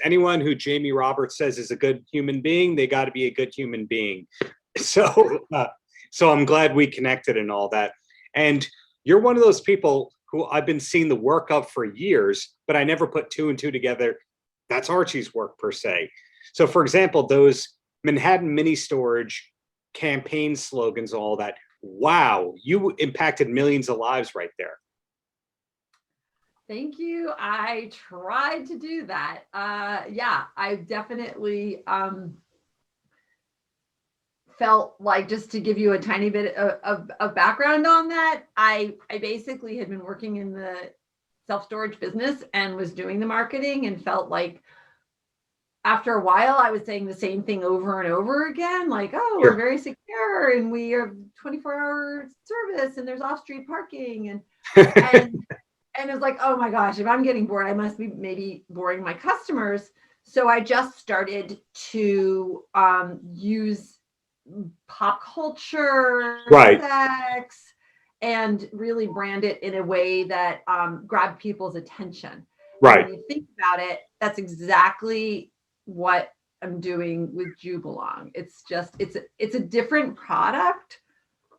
anyone who Jamie Roberts says is a good human being, they got to be a good human being. So, so I'm glad we connected and all that. And you're one of those people who I've been seeing the work of for years, but I never put two and two together. That's Archie's work per se. So for example, those Manhattan mini storage campaign slogans, all that. Wow, you impacted millions of lives right there. Thank you. I tried to do that. Yeah, I definitely felt like, just to give you a tiny bit of background on that, I basically had been working in the self-storage business and was doing the marketing, and felt like after a while I was saying the same thing over and over again, like, oh, we're very secure and we have 24-hour service and there's off-street parking, and and it was like, oh my gosh, if I'm getting bored, I must be maybe boring my customers. So I just started to use pop culture, sex, and really brand it in a way that grabbed people's attention. Right. When you think about it, that's exactly what I'm doing with JewBelong. It's just, it's a different product,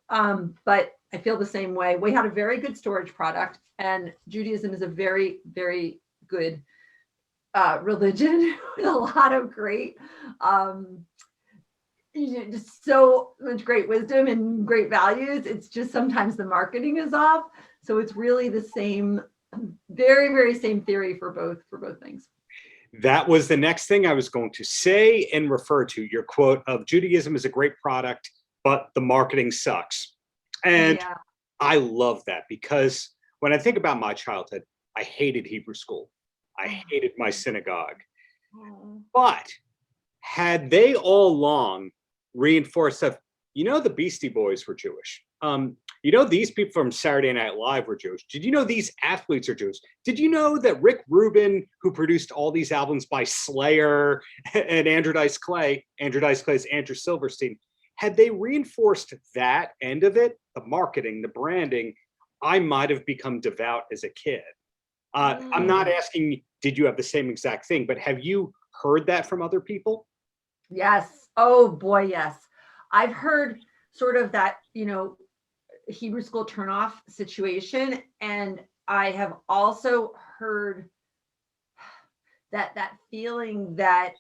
but I feel the same way. We had a very good storage product, and Judaism is a very, very good religion with a lot of great, just so much great wisdom and great values. It's just sometimes the marketing is off. So it's really the same, very, very same theory for both things. That was the next thing I was going to say and refer to. Your quote of Judaism is a great product, but the marketing sucks. And yeah. I love that, because when I think about my childhood, I hated Hebrew school. I hated my synagogue. But had they all along reinforced that, you know, the Beastie Boys were Jewish. You know, these people from Saturday Night Live were Jewish. Did you know these athletes are Jewish? Did you know that Rick Rubin, who produced all these albums by Slayer and Andrew Dice Clay's Andrew Silverstein, had they reinforced that end of it, the marketing, the branding, I might have become devout as a kid. I'm not asking, did you have the same exact thing, but have you heard that from other people? Yes. Oh boy, yes. I've heard sort of that, you know, Hebrew school turnoff situation. And I have also heard that feeling that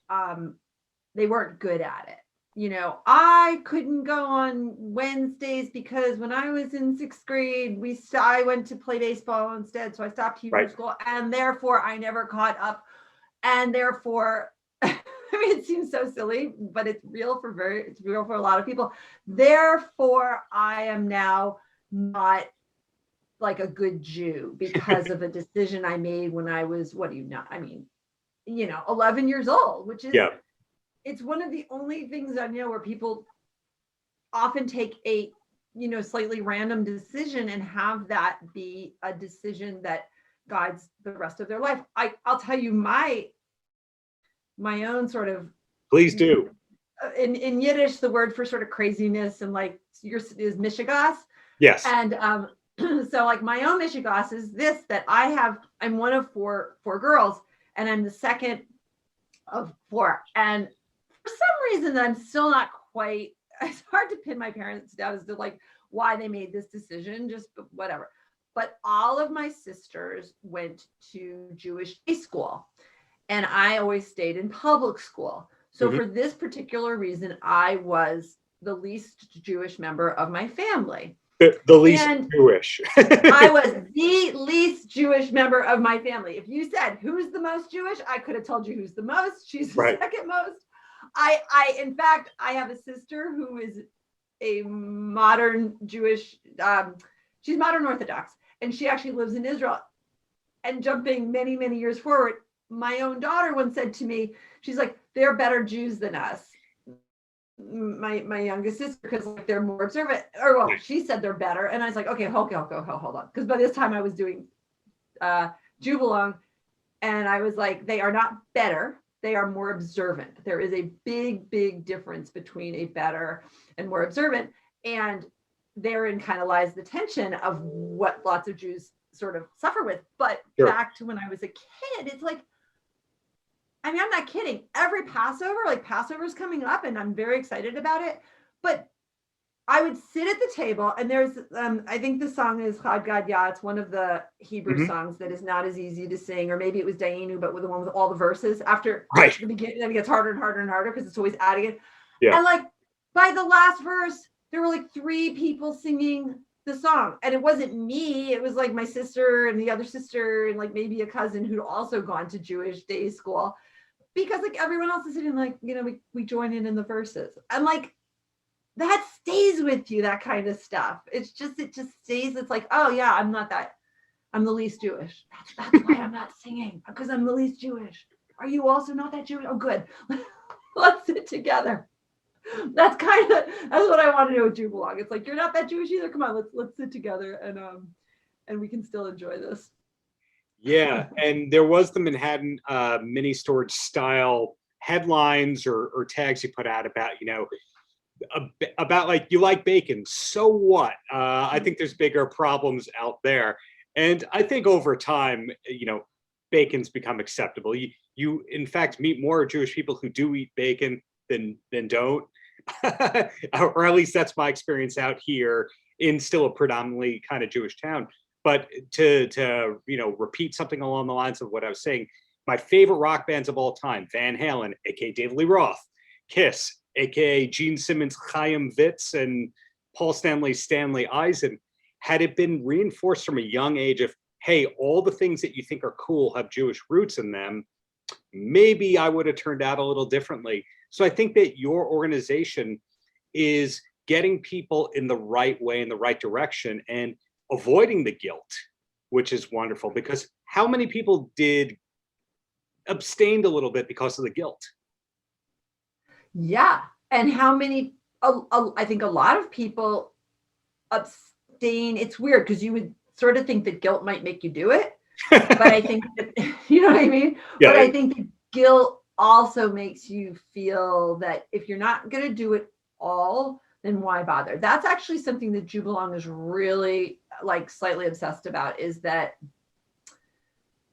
they weren't good at it. You know, I couldn't go on Wednesdays because when I was in 6th grade, I went to play baseball instead. So I stopped Hebrew school, and therefore I never caught up. And therefore, I mean, it seems so silly, but it's real for a lot of people. Therefore, I am now not like a good Jew because of a decision I made when I was, 11 years old, which is, it's one of the only things I know where people often take a, slightly random decision and have that be a decision that guides the rest of their life. I'll tell you my own sort of. Please do. In Yiddish, the word for sort of craziness and like is mishigas. Yes. And so like my own mishigas is this, that I'm one of four girls, and I'm the second of 4. And for some reason I'm still not quite, it's hard to pin my parents down as to like why they made this decision, just whatever. But all of my sisters went to Jewish day school, and I always stayed in public school. So for this particular reason, I was the least Jewish member of my family. The least Jewish. I was the least Jewish member of my family. If you said, who's the most Jewish? I could have told you who's the most. She's the second most. In fact, I have a sister who is a modern Jewish, she's modern Orthodox, and she actually lives in Israel. And jumping many, many years forward, my own daughter once said to me, she's like, they're better Jews than us. My youngest sister, because like they're more observant, or well, she said they're better. And I was like, okay, hold on. Because by this time I was doing JewBelong, and I was like, they are not better. They are more observant. There is a big, big difference between a better and more observant. And therein kind of lies the tension of what lots of Jews sort of suffer with. But back to when I was a kid, it's like, I mean, I'm not kidding. Every Passover, like Passover's coming up and I'm very excited about it. But I would sit at the table and there's, I think the song is Chad Gad Yah. It's one of the Hebrew songs that is not as easy to sing, or maybe it was Dayenu, but with the one with all the verses after the beginning, then it gets harder and harder and harder because it's always adding it. Yeah. And like by the last verse, there were like 3 people singing the song. And it wasn't me. It was like my sister and the other sister and like maybe a cousin who'd also gone to Jewish day school, because like everyone else is sitting like, you know, we join in the verses. And like, that stays with you, that kind of stuff. It just stays. It's like, oh yeah, I'm the least Jewish. That's why I'm not singing, because I'm the least Jewish. Are you also not that Jewish? Oh, good. Let's sit together. That's what I want to know with JewBelong. It's like, you're not that Jewish either. Come on, let's sit together and we can still enjoy this. Yeah, and there was the Manhattan mini storage style headlines or tags you put out about, you know, about like, you like bacon, so what? I think there's bigger problems out there. And I think over time, you know, bacon's become acceptable. You in fact meet more Jewish people who do eat bacon than don't. Or at least that's my experience out here in still a predominantly kind of Jewish town. But to you know, repeat something along the lines of what I was saying, my favorite rock bands of all time, Van Halen, aka David Lee Roth, Kiss, aka Gene Simmons, Chaim Vitz, and Paul Stanley Eisen, had it been reinforced from a young age of, hey, all the things that you think are cool have Jewish roots in them, maybe I would have turned out a little differently. So I think that your organization is getting people in the right way, in the right direction, and avoiding the guilt, which is wonderful, because how many people did abstained a little bit because of the guilt? Yeah. And how many, I think a lot of people abstain. It's weird because you would sort of think that guilt might make you do it. But I think that, you know what I mean? Yeah. But I think that guilt also makes you feel that if you're not going to do it all, then why bother? That's actually something that JewBelong is really like slightly obsessed about, is that,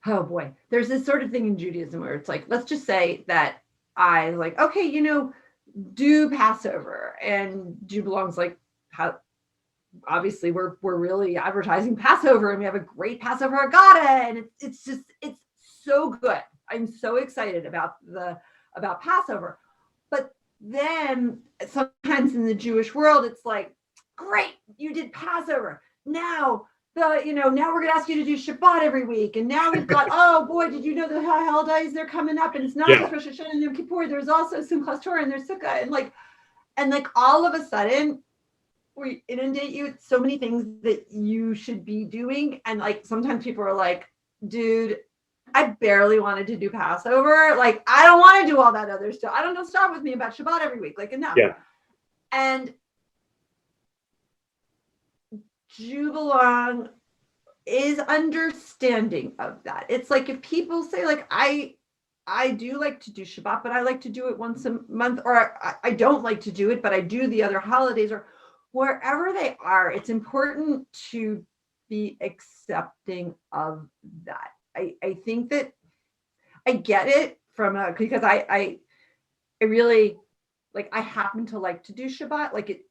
oh boy, there's this sort of thing in Judaism where it's like, let's just say that I like, okay, you know, do Passover, and JewBelong's like, how, obviously we're really advertising Passover, and we have a great Passover Haggadah, and it's so good. I'm so excited about Passover. But then sometimes in the Jewish world, it's like, great, you did Passover. Now we're going to ask you to do Shabbat every week. And now we've got, oh boy, did you know the holidays, they're coming up, and it's not just Rosh Hashanah and Yom Kippur. There's also Simchas Torah and there's Sukkah. And like all of a sudden we inundate you with so many things that you should be doing. And like, sometimes people are like, dude, I barely wanted to do Passover. Like, I don't want to do all that other stuff. I don't know. Start with me about Shabbat every week. Like, enough. Yeah. And JewBelong is understanding of that. It's like, if people say like, I do like to do Shabbat, but I like to do it once a month, or I don't like to do it, but I do the other holidays, or wherever they are, it's important to be accepting of that. I think that I get it because I really, like, I happen to like to do Shabbat. Like, it,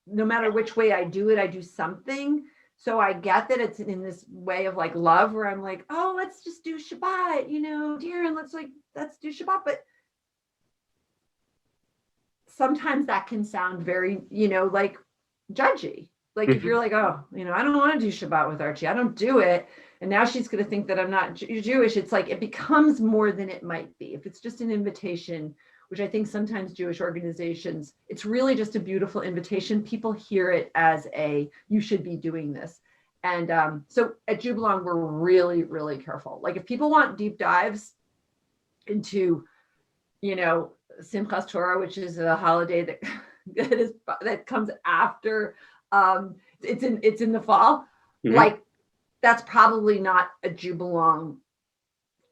no matter which way I do it, I do something. So I get that it's in this way of like love, where I'm like, oh, let's just do Shabbat, you know, Darren, let's do Shabbat. But sometimes that can sound very, you know, like judgy. Like, if you're like, oh, you know, I don't want to do Shabbat with Archie, I don't do it, and now she's going to think that I'm not Jewish. It's like, it becomes more than it might be. If it's just an invitation, which I think sometimes Jewish organizations, it's really just a beautiful invitation. People hear it as you should be doing this. And so at JewBelong, we're really, really careful. Like, if people want deep dives into, you know, Simchas Torah, which is a holiday that comes after, it's in the fall. Mm-hmm. Like, that's probably not a JewBelong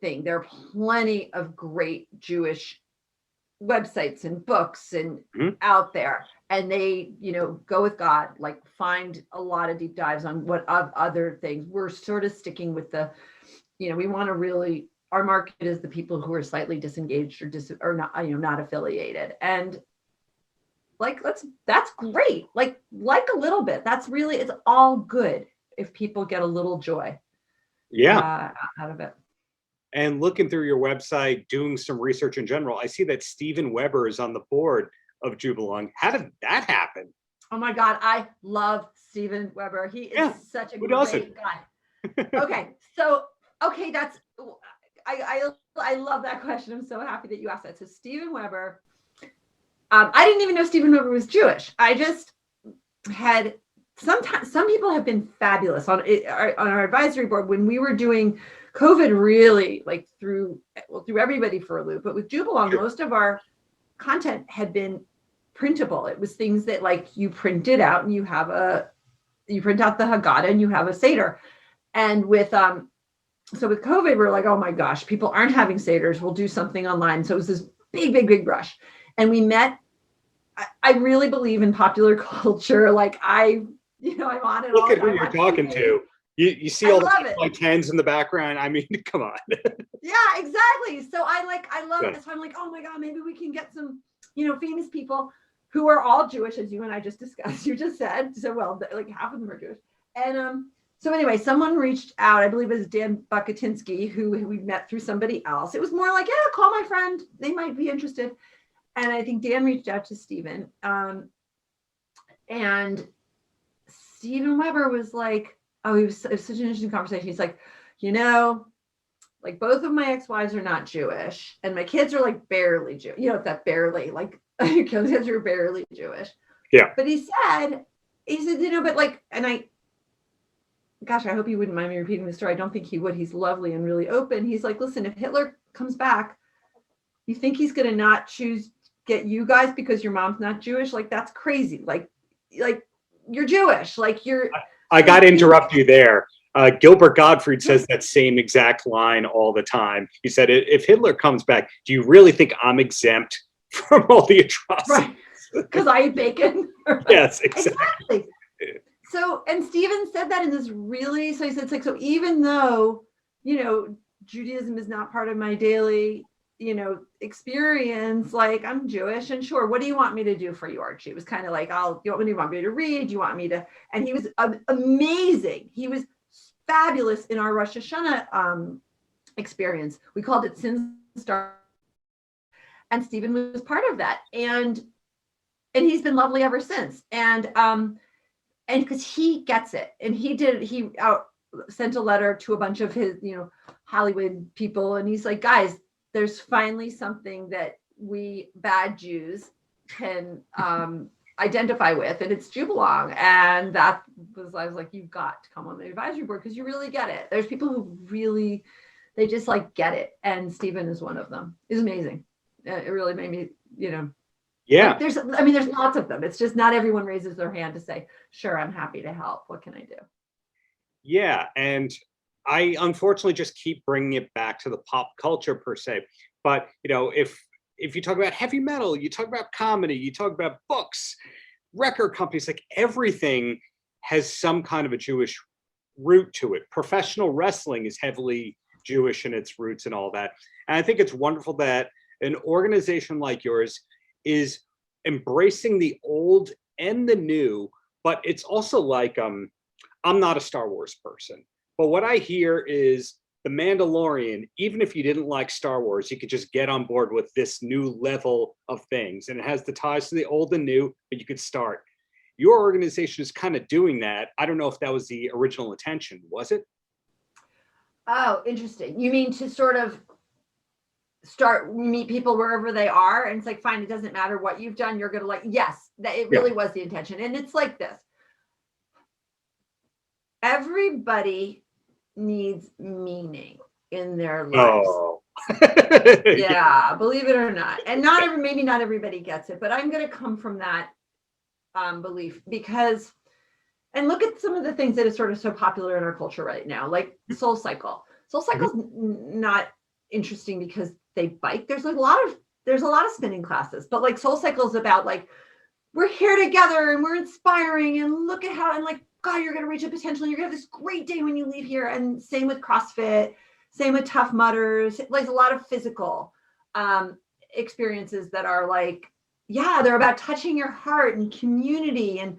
thing. There are plenty of great Jewish websites and books and out there, and they, you know, go with God, like, find a lot of deep dives on what other things. We're sort of sticking with the, you know, we want to really our market is the people who are slightly disengaged or not, not affiliated. And like, that's great. Like a little bit, it's all good if people get a little joy out of it. And looking through your website, doing some research in general, I see that Steven Weber is on the board of JewBelong. How did that happen? Oh my God, I love Steven Weber. He is such a great guy. Okay, that's I love that question. I'm so happy that you asked that. So Steven Weber, I didn't even know Steven Weber was Jewish. I just had some people have been fabulous on our advisory board when we were doing COVID, really like threw everybody for a loop. But with JewBelong, most of our content had been printable. It was things that like you print it out and you print out the Haggadah and you have a Seder. And with with COVID, we're like, oh my gosh, people aren't having Seders. We'll do something online. So it was this big rush. And we met. I really believe in popular culture. Like I'm on it. Look at who you're talking to. You see all the like tens in the background. I mean, come on. Yeah, exactly. So I love it. So I'm like, oh my God, maybe we can get some, famous people who are all Jewish, as you and I just discussed. You just said so. Well, like half of them are Jewish. And so anyway, someone reached out. I believe it was Dan Bukatinsky, who we met through somebody else. It was more like, yeah, call my friend. They might be interested. And I think Dan reached out to Steven. And Steven Weber was like, it was such an interesting conversation. He's like, like both of my ex-wives are not Jewish and my kids are like barely Jewish. That barely, like your kids are barely Jewish. Yeah. But he said, but like, and I hope he wouldn't mind me repeating the story. I don't think he would. He's lovely and really open. He's like, listen, if Hitler comes back, you think he's going to not get you guys because your mom's not Jewish? Like, that's crazy. Like you're Jewish. Like I got to interrupt you there. Gilbert Gottfried says that same exact line all the time. He said, if Hitler comes back, do you really think I'm exempt from all the atrocities? Right. Because I eat bacon. Yes, exactly. So, and Steven said that in this he said, it's like, so even though, Judaism is not part of my daily, experience, like I'm Jewish and sure, what do you want me to do for you, Archie? It was kind of like, you want me to read? Do you want me to? And he was amazing. He was fabulous in our Rosh Hashanah experience. We called it Sin Star. And Steven was part of that. And he's been lovely ever since. And because he gets it. And he sent a letter to a bunch of his, Hollywood people. And he's like, guys, there's finally something that we bad Jews can identify with, and it's JewBelong. And I was like, you've got to come on the advisory board because you really get it. There's people who really, they just like get it. And Steven is one of them. It's amazing. It really made me, Yeah. Like there's lots of them. It's just not everyone raises their hand to say, sure, I'm happy to help. What can I do? Yeah. And I unfortunately just keep bringing it back to the pop culture per se. But, if you talk about heavy metal, you talk about comedy, you talk about books, record companies, like everything has some kind of a Jewish root to it. Professional wrestling is heavily Jewish in its roots and all that. And I think it's wonderful that an organization like yours is embracing the old and the new, but it's also like, I'm not a Star Wars person, but what I hear is The Mandalorian, even if you didn't like Star Wars, you could just get on board with this new level of things. And it has the ties to the old and new, but you could start. Your organization is kind of doing that. I don't know if that was the original intention, was it? Oh, interesting. You mean to sort of meet people wherever they are, and it's like, fine, it doesn't matter what you've done, you're gonna like, yes, that it really was the intention. And it's like this. Everybody needs meaning in their lives. Oh. Yeah, believe it or not. And maybe not everybody gets it, but I'm going to come from that belief because, and look at some of the things that is sort of so popular in our culture right now, like Soul Cycle. Soul Cycle's not interesting because they bike. There's a lot of spinning classes, but like Soul Cycle is about like, we're here together and we're inspiring and look at how, and like, God, you're going to reach a potential. You're going to have this great day when you leave here. And same with CrossFit. Same with Tough Mudders, like a lot of physical experiences that are like, yeah, they're about touching your heart and community, and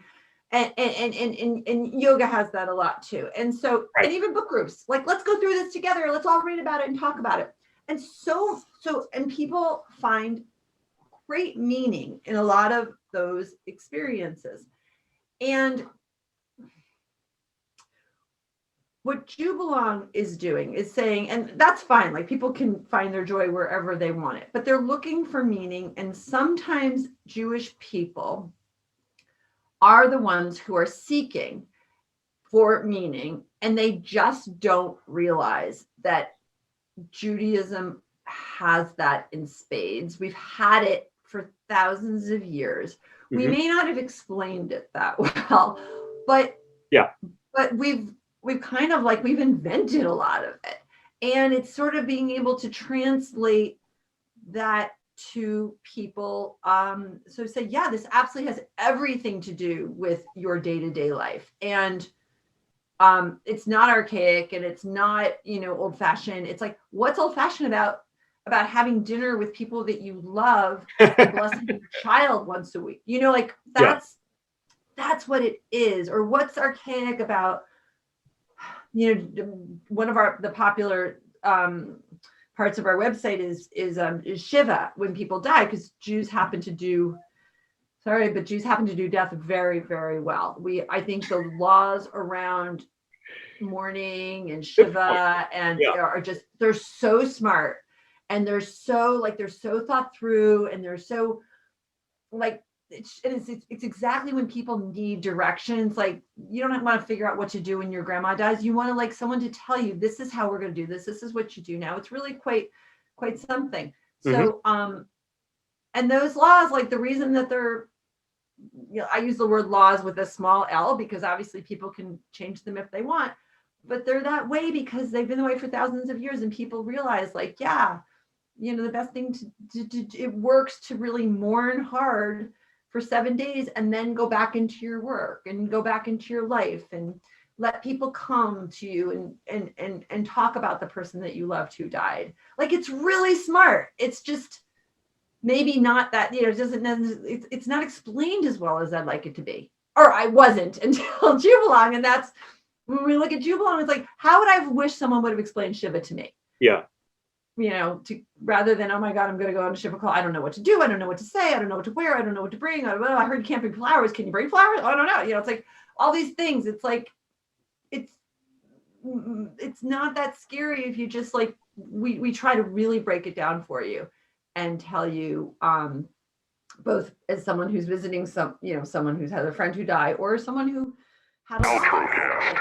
yoga has that a lot too. And so, Right. and even book groups, like, let's go through this together. Let's all read about it and talk about it. And and people find great meaning in a lot of those experiences. And what JewBelong is doing is saying, and that's fine, like people can find their joy wherever they want it, but they're looking for meaning. And sometimes Jewish people are the ones who are seeking for meaning, and they just don't realize that Judaism has that in spades. We've had it for thousands of years. Mm-hmm. We may not have explained it that well, but we've kind of like, we've invented a lot of it. And it's sort of being able to translate that to people. So say, yeah, this absolutely has everything to do with your day-to-day life. And it's not archaic, and it's not, old fashioned. It's like, what's old fashioned about having dinner with people that you love and blessing your child once a week? Like that's what it is. Or what's archaic about, one of the popular parts of our website is Shiva, when people die, because Jews happen to do death very, very well. I think the laws around mourning and Shiva are just, they're so smart, and they're so thought through, and they're so like, it's exactly when people need directions. Like, you don't want to figure out what to do when your grandma dies. You want to somone to tell you, this is how we're going to do this. This is what you do now. It's really quite something. Mm-hmm. So, and those laws, like the reason that they're, I use the word laws with a small L, because obviously people can change them if they want, but they're that way because they've been that way for thousands of years. And people realize, like, the best thing to it works to really mourn hard for 7 days, and then go back into your work and go back into your life, and let people come to you and talk about the person that you loved who died. Like, it's really smart. It's just maybe not that, it's not explained as well as I'd like it to be, or I wasn't until JewBelong. And that's when we look at JewBelong, it's like, how would I have wished someone would have explained Shiva to me? Yeah. Rather than, oh my God, I'm going to go on a Shiva call. I don't know what to do. I don't know what to say. I don't know what to wear. I don't know what to bring. I heard you can't bring flowers. Can you bring flowers? I don't know. It's like all these things. It's like, it's not that scary if you just like, we try to really break it down for you and tell you, both as someone who's visiting someone who's had a friend who died, or someone who had a loss.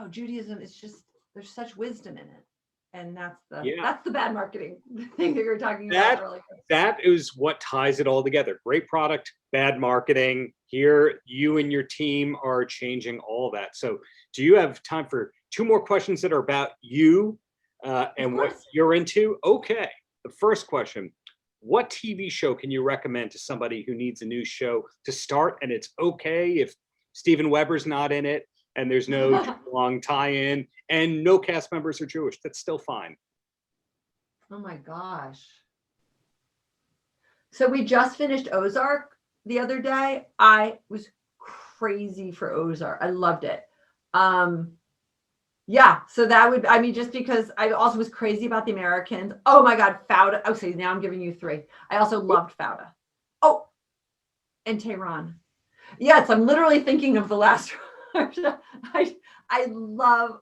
Judaism is just, there's such wisdom in it. And that's the bad marketing thing that you're talking about earlier. That is what ties it all together. Great product, bad marketing. Here, you and your team are changing all that. So do you have time for 2 more questions that are about you and what you're into? Okay. The first question, what TV show can you recommend to somebody who needs a new show to start? And it's okay if Steven Weber's not in it, and there's no long tie-in, and no cast members are Jewish. That's still fine. Oh my gosh. So we just finished Ozark the other day. I was crazy for Ozark. I loved it. So that would, just because I also was crazy about the Americans. Oh my God, Fauda. Oh, see, now I'm giving you 3. I also loved Fauda. Oh, and Tehran. Yes, I'm literally thinking of the last one. I love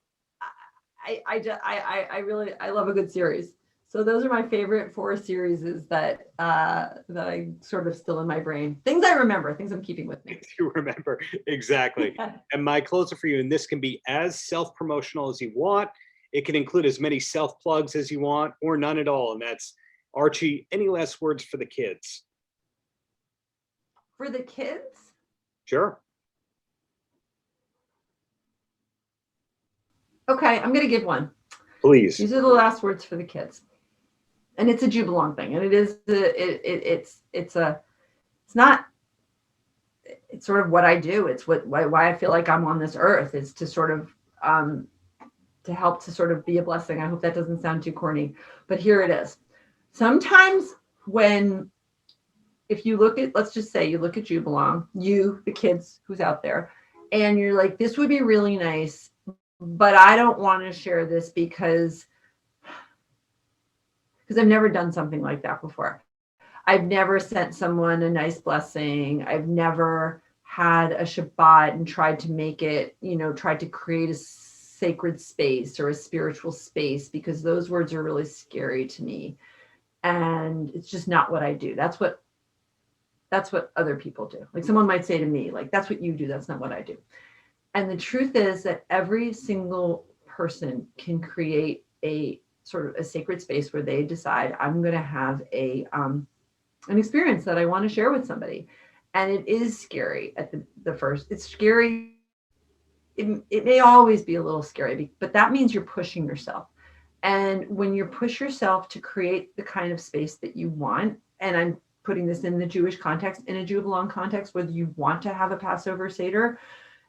a good series. So those are my favorite 4 series that I sort of still in my brain. Things I remember, things I'm keeping with me. You remember, exactly. And my closer for you, and this can be as self-promotional as you want. It can include as many self-plugs as you want, or none at all. And that's Archie. Any last words for the kids? For the kids? Sure. Okay, I'm going to give one. Please. These are the last words for the kids. And it's a JewBelong thing. And it is, it's sort of what I do. It's why I feel like I'm on this earth, is to sort of help to sort of be a blessing. I hope that doesn't sound too corny, but here it is. Sometimes if you look at, let's just say you look at JewBelong, the kids who's out there, and you're like, this would be really nice, but I don't want to share this because I've never done something like that before. I've never sent someone a nice blessing. I've never had a Shabbat and tried to make it, tried to create a sacred space or a spiritual space, because those words are really scary to me. And it's just not what I do. That's what other people do. Like someone might say to me, like, that's what you do. That's not what I do. And the truth is that every single person can create a sort of a sacred space where they decide, I'm going to have an experience that I want to share with somebody. And it is scary at the first. It's scary. It may always be a little scary, but that means you're pushing yourself. And when you push yourself to create the kind of space that you want, and I'm putting this in the Jewish context, in a JewBelong context, whether you want to have a Passover Seder,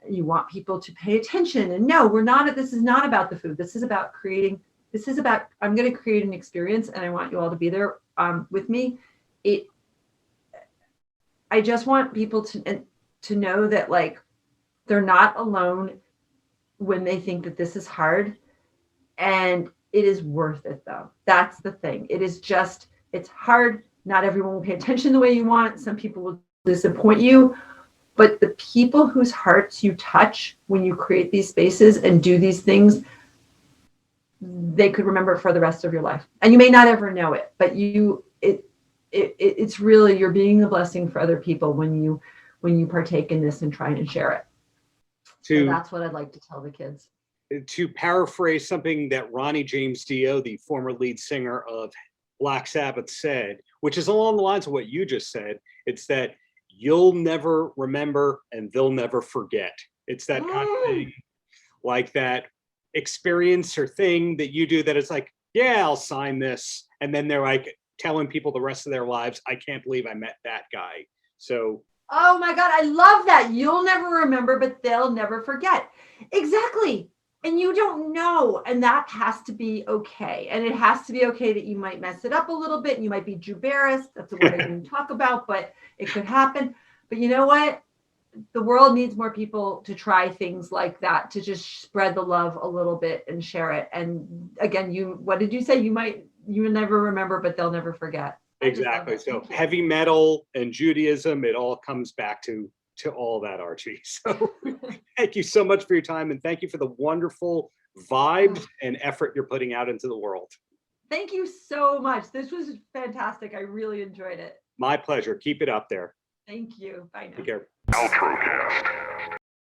you want people to pay attention. And no, this is not about the food. This is about I'm going to create an experience, and I want you all to be there with me. I just want people to know that, like, they're not alone when they think that this is hard, and it is worth it though. That's the thing. It's hard. Not everyone will pay attention the way you want. Some people will disappoint you, but the people whose hearts you touch when you create these spaces and do these things, they could remember it for the rest of your life. And you may not ever know it, but it's really, you're being a blessing for other people when you partake in this and try and share it. So that's what I'd like to tell the kids. To paraphrase something that Ronnie James Dio, the former lead singer of Black Sabbath, said, which is along the lines of what you just said, it's that you'll never remember and they'll never forget. It's that kind of thing, like that experience or thing that you do that it's like, yeah, I'll sign this. And then they're like telling people the rest of their lives, I can't believe I met that guy. So. Oh my God, I love that. You'll never remember, but they'll never forget. Exactly. And you don't know. And that has to be okay. And it has to be okay that you might mess it up a little bit. And you might be Jew-embarrassed. That's a word I didn't talk about, but it could happen. But you know what? The world needs more people to try things like that, to just spread the love a little bit and share it. And again, what did you say? You'll never remember, but they'll never forget. Exactly. So heavy metal and Judaism, it all comes back to all that, Archie. So thank you so much for your time, and thank you for the wonderful vibes and effort you're putting out into the world. Thank you so much. This was fantastic. I really enjoyed it. My pleasure. Keep it up there. Thank you. Bye now. Take care. Paltrocast.